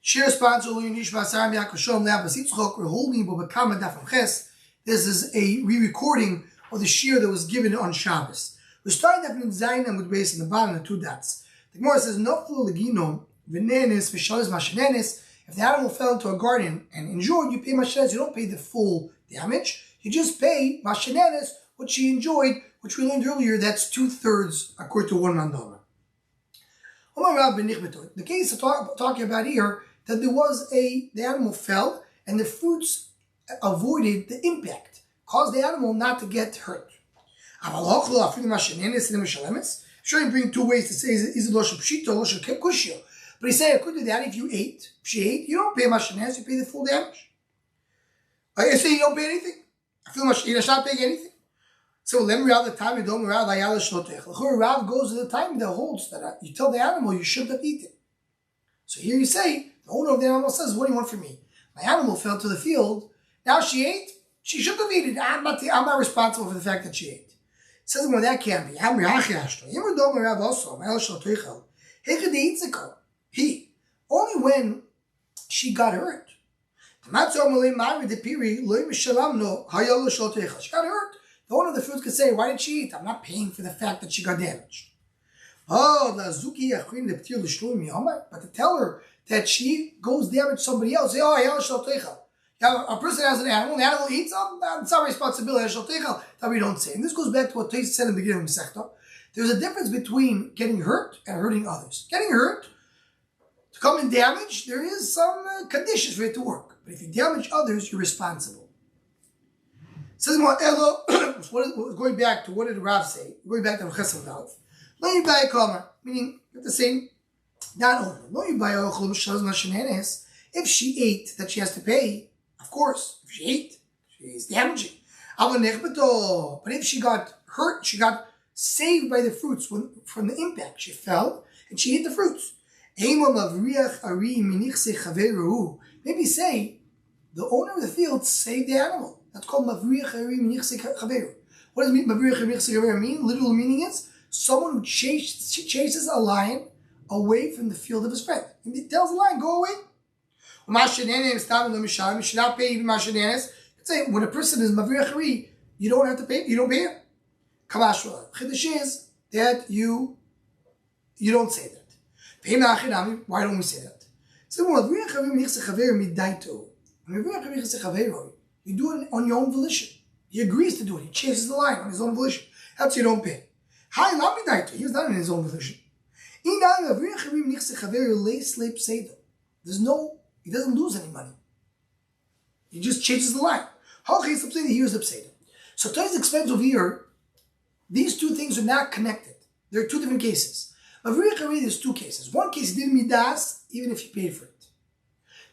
Share sponsor Yeshiva Saram Yakoshom Labas Yitzchok. We're holding Bobakama Dafam Ches. This is a re-recording of the shir that was given on Shabbos. We're starting Daf Nun Zayin with base in the bottom, the two dots. The Gemara says, "Noflu leginom v'nenes v'shalos mashenenes." If the animal fell into a garden and enjoyed, you pay mashenenes. You don't pay the full damage. You just pay mashenenes, what she enjoyed, which we learned earlier. That's 2/3 according to one mandala. The case talking about here, that there was the animal fell and the fruits avoided the impact, caused the animal not to get hurt. Sure, you bring two ways to say, is it loshel pshita or loshel kushio? But he said, I could do that if you ate. If she ate, you don't pay mashenes, you pay the full damage. I say you don't pay anything. I feel mashenes, not paying anything. So Rav goes to the time that holds that you tell the animal you shouldn't have eaten. So here you say, the owner of the animal says, what do you want from me? My animal fell to the field. Now she ate. She shouldn't have eaten. I'm not responsible for the fact that she ate. It says, well, that can't be. Only when she got hurt. She got hurt. The owner of the fruit could say, why did she eat? I'm not paying for the fact that she got damaged. But to tell her that she goes damage somebody else, say, a person has an animal, the animal eats them, it's our responsibility, that we don't say. And this goes back to what Tais said in the beginning of Masechta. There's a difference between getting hurt and hurting others. Getting hurt, to come in damage, there is some conditions for it to work. But if you damage others, you're responsible. Says going back to what did Rav say? Going back to Chesed Dalef. Lo yibay kamer, meaning the same. Not only lo yibay ochel b'shalos mashenenes. If she ate, that she has to pay. Of course, if she ate, she is damaging. But if she got hurt, she got saved by the fruits from the impact. She fell and she ate the fruits. Maybe say the owner of the field saved the animal. That's called Mavriach Hari Minichsei Chaveru. What does Mavriach Hari Minichsei Chaveru mean? Literal meaning is someone who chases a lion away from the field of his friend. And he tells the lion, go away. You should not pay even Mashenenes. Say when a person is Mavriach Hari, you don't have to pay. You don't pay him. Kamashwa. Chiddush is that you don't say that. Why don't we say that? So Mavriach Hari Minichsei Chaveru midaito. Mavriach Hari Minichsei Chaveru. You do it on your own volition. He agrees to do it. He chases the lion on his own volition. That's you don't pay. He's not in his own volition. He doesn't lose any money. He just chases the lion. Here's the pseudo. So Tais explains over here, these two things are not connected. There are two different cases. There's two cases. One case, he did midas, even if he paid for it.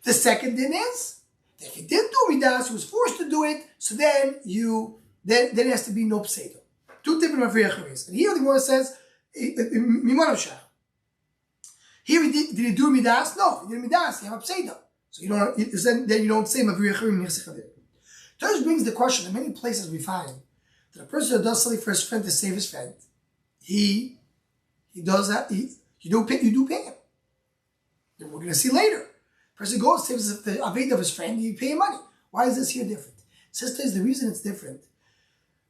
The second din is, if he didn't do midas, he was forced to do it, so then it has to be no pseudo. Two different mavriach. And here the Gemara says, Mimonavshah. Here did he do midas? No, he did midas, he have a pseudo. So then you don't say mavriach harim. Torah brings the question in many places we find that a person who does something for his friend to save his friend, he does that, you do pay him. We're going to see later. Person goes, saves the aved of his friend, you pay him money. Why is this here different? Sisters, the reason it's different,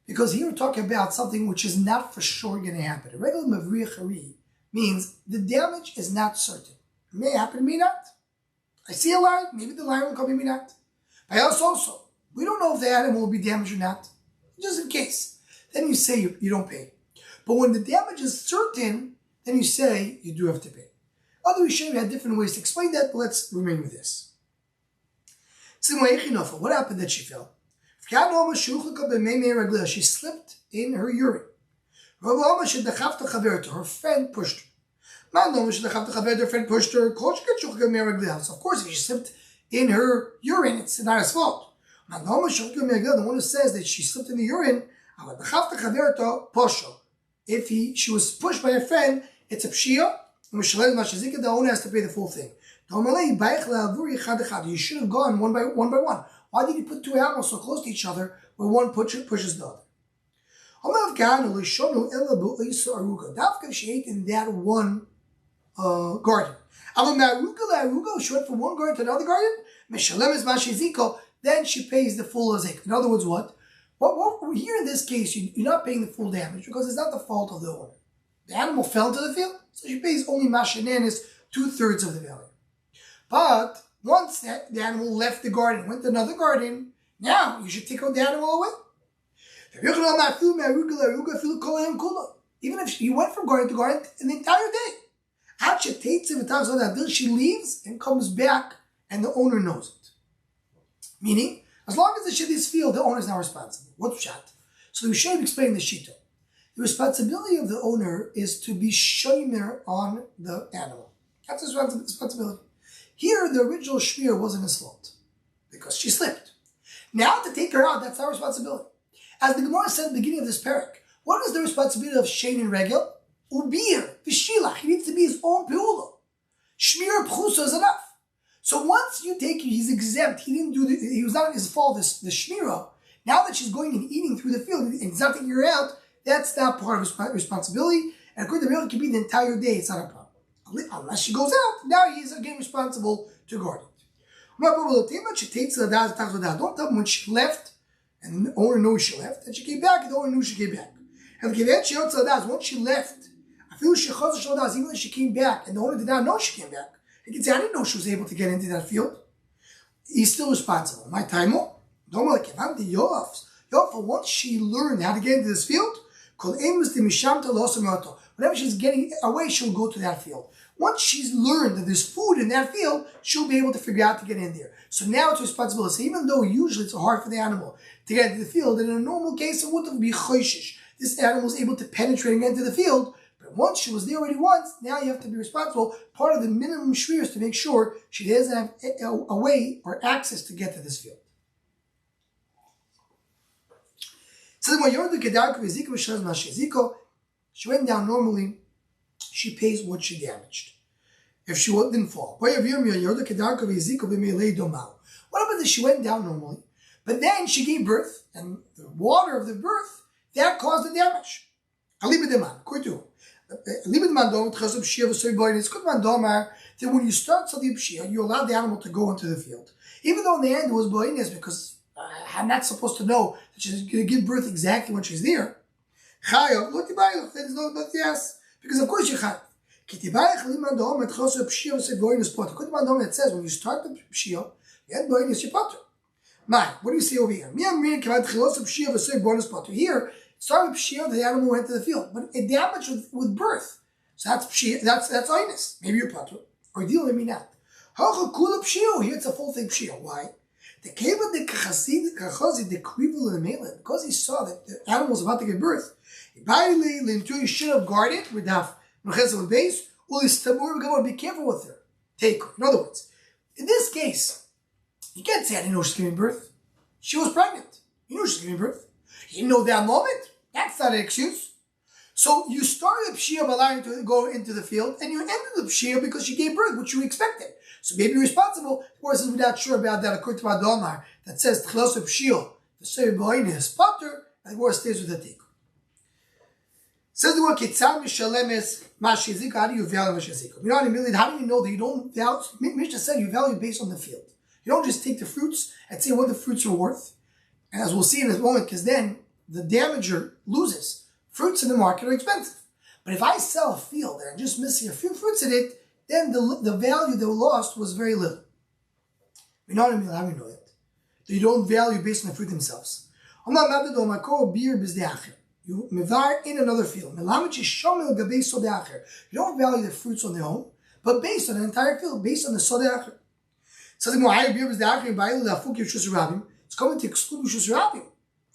because here we're talking about something which is not for sure going to happen. A regular mavriach hari means the damage is not certain. It may happen, may not. I see a lion, maybe the lion will come, maybe not. By us also, we don't know if the animal will be damaged or not. Just in case. Then you say you don't pay. But when the damage is certain, then you say you do have to pay. Other Yeshiva had different ways to explain that, but let's remain with this. What happened that she fell? She slipped in her urine. Her friend pushed her. Her friend pushed her. So of course, if she slipped in her urine, it's not his fault. The one who says that she slipped in the urine, if she was pushed by a friend, it's a pshia. The owner has to pay the full thing. You should have gone one by one. Why did you put two animals so close to each other where one pushes the other? If she ate in that one garden. She went from one garden to another garden. Then she pays the full azek. In other words, what here in this case, you're not paying the full damage because it's not the fault of the owner. The animal fell into the field, so she pays only mashenanis, 2/3 of the value. But once the animal left the garden, went to another garden, now you should take out the animal away. Even if she went from garden to garden the entire day. Until she leaves and comes back and the owner knows it. Meaning, as long as the shit is field, the owner is now responsible. What's shot? So we should explain the shita. The responsibility of the owner is to be shomer on the animal. That's his responsibility. Here, the original shmir wasn't his fault because she slipped. Now to take her out, that's our responsibility. As the Gemara said at the beginning of this parak, what is the responsibility of shein and regel? Ubir, v'shilach. He needs to be his own peula. Shmir pchusa is enough. So once you take, he's exempt. He was not his fault. The shmira. Now that she's going and eating through the field and he's not taking her out, that's not part of his responsibility. And according to the it can be the entire day. It's not a problem. Unless she goes out, now he's again responsible to guard it. Don't tell him when she left, and the owner knows she left, and she came back, and the owner knew she came back. And once she left, even if she came back, and the owner did not know she came back, he can say, I didn't know she was able to get into that field. He's still responsible. My time, once she learned how to get into this field, whenever she's getting away, she'll go to that field. Once she's learned that there's food in that field, she'll be able to figure out to get in there. So now it's responsibility. So even though usually it's hard for the animal to get into the field, in a normal case, it wouldn't be choishish. This animal is able to penetrate and get into the field. But once she was there already once, now you have to be responsible. Part of the minimum shvir is to make sure she doesn't have a way or access to get to this field. So when she went down normally, she pays what she damaged. If she didn't fall. What about if she went down normally, but then she gave birth, and the water of the birth, that caused the damage. Then when you start Sadi Pshia, you allow the animal to go into the field. Even though in the end it was Boinis, because I'm not supposed to know that she's going to give birth exactly when she's there. Yes. Because of course you have. It says when you start the Pshia, you had Boinis, you potter. What do you see over here? Here, start with Pshia, the animal went to the field. But it damaged with birth. So that's Pshia, that's Oinus. Maybe you're potter. Or deal, maybe not. Here it's a full thing Pshia. Why? Because he saw that the animal was about to give birth, he should have guarded with the base, be careful with her. Take her. In other words, in this case, you can't say I didn't know she's giving birth. She was pregnant. You knew she's giving birth. You didn't know that moment. That's not an excuse. So you started Pshia by allowing her to go into the field, and you ended the Pshia because she gave birth, which you expected. So maybe you're responsible. Of course, we're not sure about that. According to Adomar, that says Tchilas of Pshia, the Seir Boin is potter, and the word stays with the Tik. Says the word Kitzam Mishalemes Mashizik. How do you value Mashizik? You know what I mean? How do you know that you don't value? Mishnah said you value based on the field. You don't just take the fruits and say what the fruits are worth. And as we'll see in this moment, because then the damager loses. Fruits in the market are expensive. But if I sell a field and I'm just missing a few fruits in it, then the value they lost was very little. You know what I mean? How do you know that? You don't value based on the fruit themselves. You mevar in another field. You don't value the fruits on their own, but based on the entire field, based on the sodeacher. It's coming to exclude Rishus Rabim.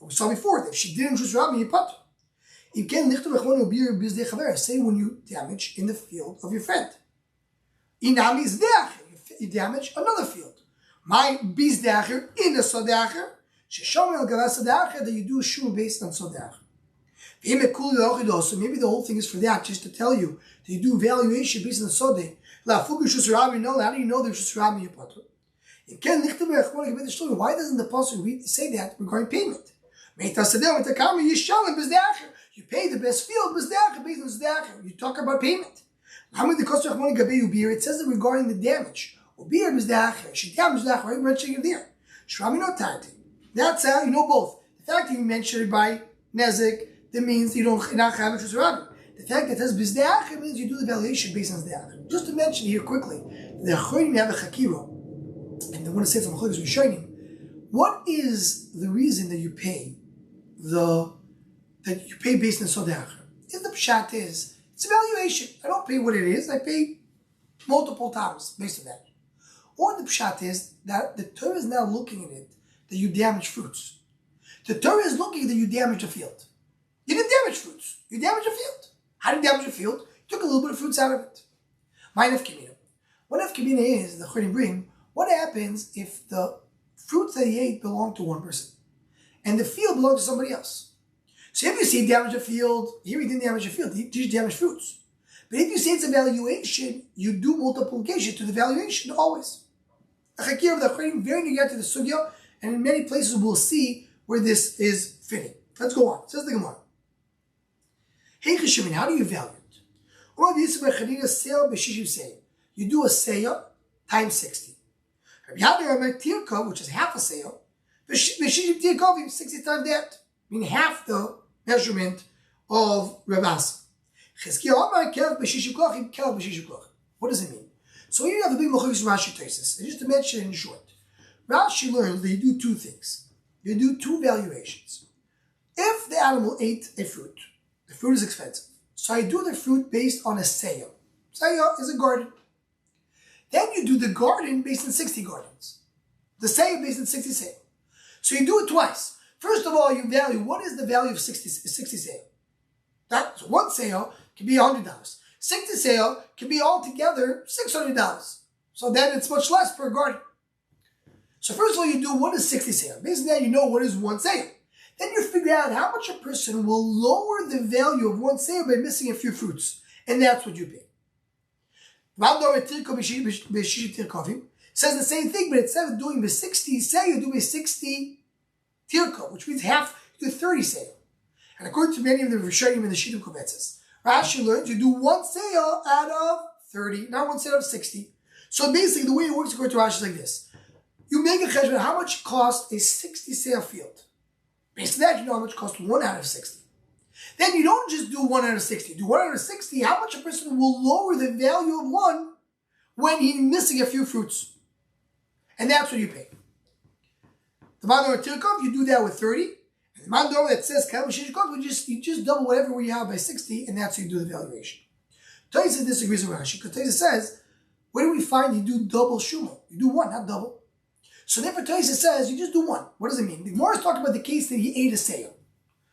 We saw before that if she didn't Rishus Rabim, you put. Say when you damage in the field of your friend. You damage another field. My bizdacher in the sodacher. That you do shul based on sodacher. Maybe the whole thing is for that, just to tell you that you do valuation based on the sodeh. How do you know the Rishus Rabim you put? Why doesn't the pasuk say that regarding payment? You pay the best field, you talk about payment. It says that regarding the damage. She damaged that, right? Mentioning it there. That's how you know both. The fact that you mentioned it by Nezik, that means you're not having Shusarabim. The fact that it says Bizdeach means you do the valuation based on Bizdeach. Just to mention here quickly, the Chodim have a Chakira, and they want to say some Chodim Rishonim. What is the reason that you pay based on Sodach? If the Pshat is, it's a valuation. I don't pay what it is, I pay multiple times based on that. Or the Pshat is that the Torah is now looking at it that you damage fruits. The Torah is looking that you damage the field. You didn't damage fruits, you damaged the field. How did you damage the field? You took a little bit of fruits out of it. My nefkamina. What nefkamina is, the Chodim bring, what happens if the fruits that he ate belong to one person and the field belongs to somebody else? So if you say damage the field, here he didn't damage the field, he just damaged fruits. But if you say it's a valuation, you do multiplication to the valuation always. The Chakir of the Chodim very near to the Sugya, and in many places we'll see where this is fitting. Let's go on. It says the Gemara. Hey Cheshimin, how do you value it? You do a seya times 60. Which is half a seya, 60 times that, meaning half the measurement of Ravas. What does it mean? So here you have the big Machlokas Rashi Tosis. And just to mention in short, Rashi learns that you do two things. You do two valuations. If the animal ate a fruit, the fruit is expensive. So I do the fruit based on a seya. Seya is a garden. Then you do the garden based on 60 gardens. The seya based on 60 seya. So you do it twice. First of all, you value what is the value of 60 seya. So one seya can be $100. 60 seya can be altogether $600. So then it's much less per garden. So first of all, you do what is 60 seya. Based on that, you know what is one seya. Then you figure out how much a person will lower the value of one seya by missing a few fruits. And that's what you pay. Says the same thing, but instead of doing the 60 seya, you do a 60 tirko, which means half, you do 30 seya. And according to many of the Rishonim and the Shittim Kovetzes, Rashi learns you do one seya out of 30, not one seya out of 60. So basically, the way it works according to Rashi is like this. You make a cheshbon, how much costs a 60 seya field? Based on that, you know how much costs 1 out of 60. Then you don't just do 1 out of 60. Do 1 out of 60, how much a person will lower the value of one when he's missing a few fruits. And that's what you pay. The Mandor Tirkov, you do that with 30. And the Mandor that says you just double whatever we have by 60, and that's how you do the valuation. Taisa disagrees with Rashi, because Taisa says, where do we find you do double shumo? You do one, not double. So therefore Taisa says, you just do one. What does it mean? The Gemara is talking about the case that he ate a seya.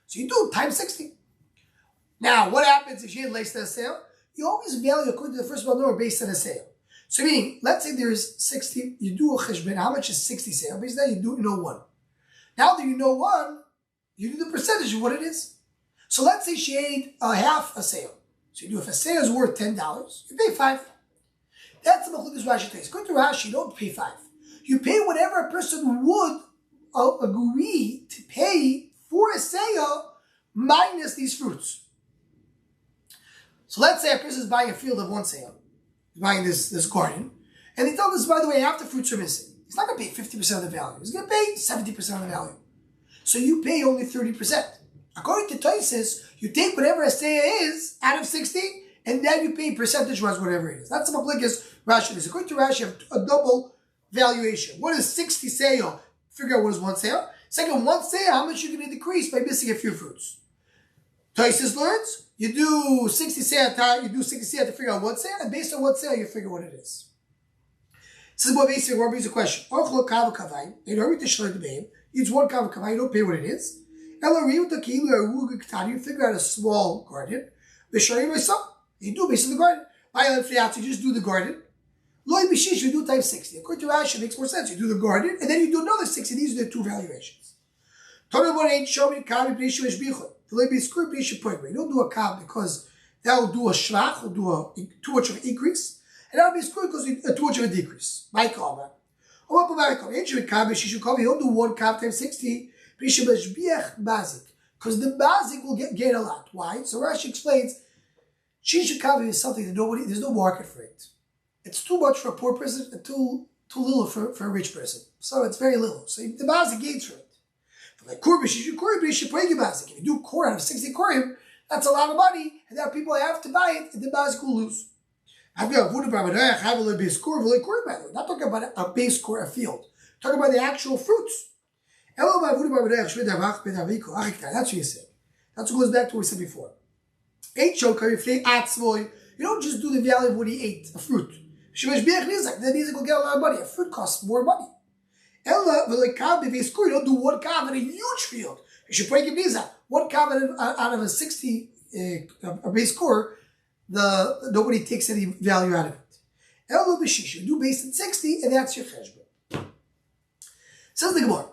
So you do times 60. Now, what happens if she had laced a sale? You always value according to the first Mandor based on a sale. So meaning, let's say there's 60, you do a cheshbon, how much is 60 sale? Based on that, you know one. Now that you know one, you do the percentage of what it is. So let's say she ate a half a sale. So you do, if a sale is worth $10, you pay 5. That's the Machlokas Rashi takes. According to Rashi, you don't pay 5. You pay whatever a person would agree to pay for a sale minus these fruits. So let's say a person is buying a field of one sale. He's buying this garden. And they tell us, by the way, half the fruits are missing. He's not going to pay 50% of the value. He's going to pay 70% of the value. So you pay only 30%. According to Tosis, you take whatever a seya is out of 60, and then you pay percentage-wise whatever it is. That's the Machlokas Rashi is. According to Rashi, you have a double valuation. What is 60 seya? Figure out what is one seya. Second, one seya, how much you're going to decrease by missing a few fruits. Tosis learns, you do 60 seya, you do 60 seya to figure out one seya, and based on one seya, you figure what it is. This is more basic. One brings a question. Each one kav kavai, you don't pay what it is. You figure out a small garden. You do based on the garden. You just do the garden. You do times 60. According to Rashi, it makes more sense. You do the garden, and then you do another 60. These are the two valuations. You don't do a kav because that will do a shlach, will do too much of an increase, and that will be screwed because too much of a decrease. My kav. You don't do one kav times 60 because the bazik will get a lot. Why? So Rashi explains Shisha kavi is something that there's no market for it. It's too much for a poor person and too little for a rich person. So it's very little. So the mazik gains for it. But like korban, shisha korban, mazik. If you do korban out of 60 korban, that's a lot of money, and now people have to buy it, and the mazik will lose. Not talking about a base core, a field. Talking about the actual fruits. That's what you say. That's what goes back to what we said before. You don't just do the value of what he ate, a fruit. Then he's going to get a lot of money. A fruit costs more money. You don't do one kav in a huge field. You should break it visa. One kav out of a 60 a base core, nobody takes any value out of it. You do based on 60, and that's your cheshbon. Says the Gemara,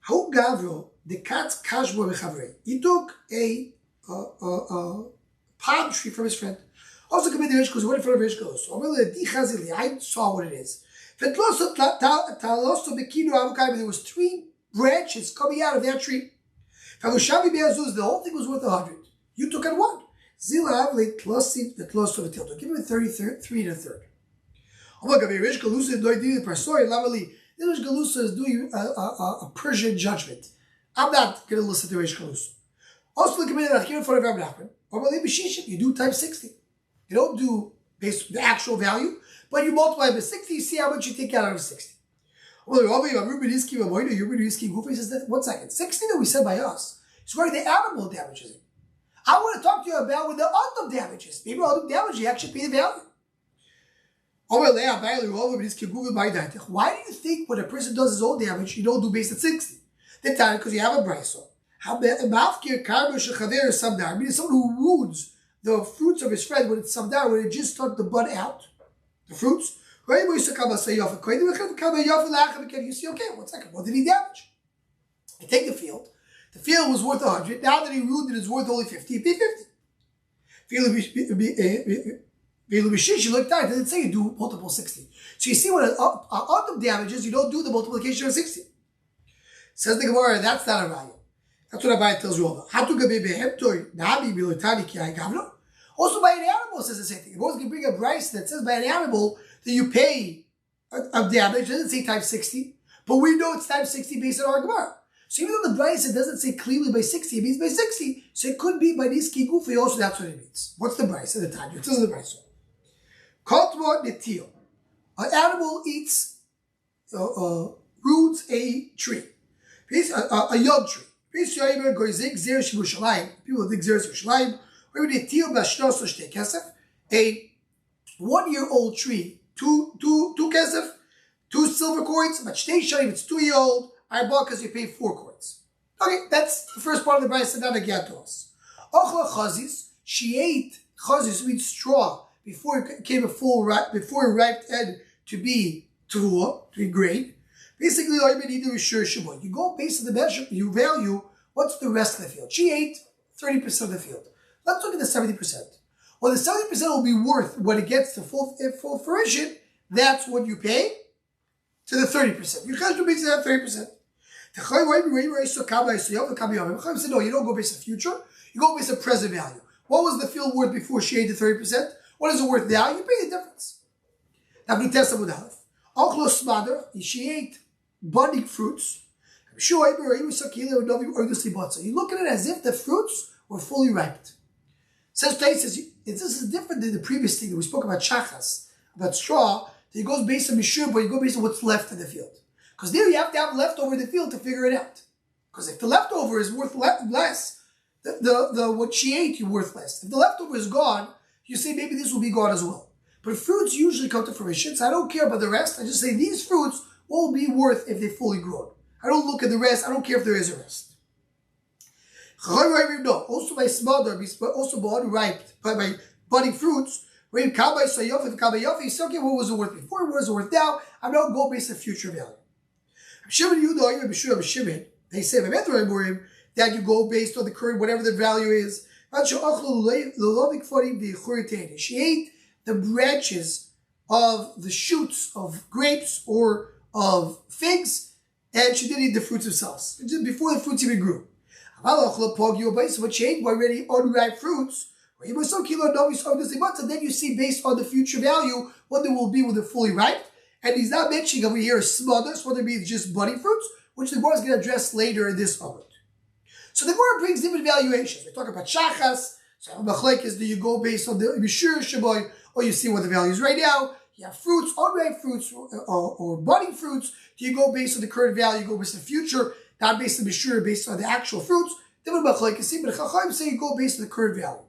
"How gavro the cat kashbo bechavrei?" He took a palm tree from his friend. Also, come in the Rish goes, what in front of Rish goes? So I saw what it is. There was 3 branches coming out of that tree. The whole thing was worth 100. You took it 1. Zilav le tlosim the tlos of a tilto. Give him a 33 and a third. Oh my God, Rish Galusa is doing the parsori lavali. Rish Galusa is doing a Persian judgment. I'm not going to listen to Rish Galusa. Also, look at me here in front of Rabbi Nachman. You do times 60. You don't do based on the actual value, but you multiply by 60, you see how much you take out of 60. He says that, 1 second, 60 that we said by us, it's where the animal damages it. I want to talk to you about when the Adam damages. Maybe Adam damage, you actually pay the value. Why do you think when a person does his own damage, you don't do based on 60? The time, because you have a brayso. Meaning someone who wounds the fruits of his friend when it's samdar, when it just started to bud out, the fruits. You see, okay, 1 second, what did he damage? You take the field. The field was worth 100. Now that he ruined it, it's worth only 50. You pay 50. You look down, it doesn't say you do multiple 60. So you see when autumn damages, you don't do the multiplication of 60. Says the Gemara, that's not a raya. That's what Abai tells you all. Also by an animal says the same thing. If I was going to bring a price that says by an animal that you pay a damage, it doesn't say times 60, but we know it's times 60 based on our Gemara. So even though the price it doesn't say clearly by 60, it means by 60. So it could be by Niski Gufi also, that's what it means. What's the price at the time? It says the price. Kotmo netil. An animal eats, roots a tree. A young tree. People think Yerushalayim. A 1-year-old tree, two kesef, 2 silver coins, but it's 2-year-old, I bought because you pay 4 coins. Okay, that's the first part of the price that I get to us. Ochla chazis, she ate chazis, means straw, before it came before it ripe and to be grain. Basically, you go based on the measure, you value what's the rest of the field. She ate 30% of the field. Let's look at the 70%. Well, the 70% will be worth when it gets to full fruition. That's what you pay to the 30%. You can't do based on that 30%. The said, no, you don't go based on future. You go based on present value. What was the field worth before she ate the 30%? What is it worth now? You pay the difference. She ate budding fruits. You look at it as if the fruits were fully ripe. Says places, this is different than the previous thing that we spoke about shachas, about straw, that it goes based on mishur, but you go based on what's left in the field. Because there you have to have leftover in the field to figure it out. Because if the leftover is worth less, the what she ate, you're worth less. If the leftover is gone, you say maybe this will be gone as well. But fruits usually come to fruition, so I don't care about the rest. I just say these fruits will be worth if they're fully grown. I don't look at the rest. I don't care if there is a rest. No, also by smother, also by unripe, by budding fruits. When you come by sayof, you say, okay, what was it worth before? What is it worth now? I'm not going based on future value. They say that you go based on the current, whatever the value is. She ate the branches of the shoots of grapes or of figs, and she didn't eat the fruits themselves, before the fruits even grew. What she ate by already unripe fruits, And then you see based on the future value what they will be when they're fully ripe. And he's not mentioning over here smothers, whether it be just budding fruits, which the Gemara is going to address later in this moment. So the Gemara brings different valuations. We talk about shachas. So machlek is do you go based on the mishur shaboy, or you see what the value is right now. You have fruits, unripe fruits, or budding fruits. Do you go based on the current value? You go based on the future, not based on the mishur, based on the actual fruits. Different machlek is but the chacham say you go based on the current value.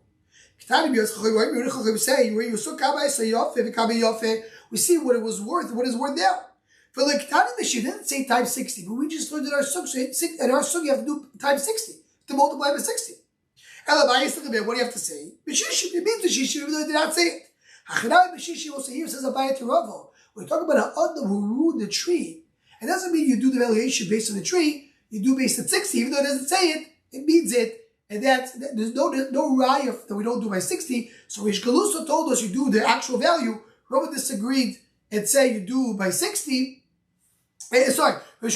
We see what it was worth and what it's worth now. For the Ketani Mishir didn't say times 60, but we just learned in our sug, in our sug you have to do times 60 to multiply by 60. What do you have to say? It means the Shishi, even though they did not say it. Hachanai Bishishi also here says Abaya to Ravo. When we talk about an Adam who ruined the tree, it doesn't mean you do the valuation based on the tree, you do based on 60, even though it doesn't say it, it means it. And there's no raya that we don't do by 60. So Rish Galuso told us you do the actual value. Rava disagreed and said you do by 60. Rish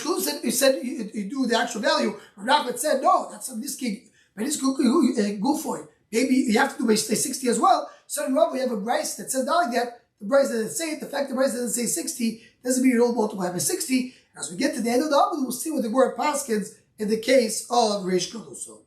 Galuso said you do the actual value. Rav said no, that's a miski. By this gufoy, maybe you have to do by 60 as well. So in Rava we have a Bryce that says not like that. The Bryce doesn't say it. The fact the Bryce doesn't say 60 doesn't mean you don't multiply by 60. And as we get to the end of the Amud, we'll see what the word paskins in the case of Rish Galuso.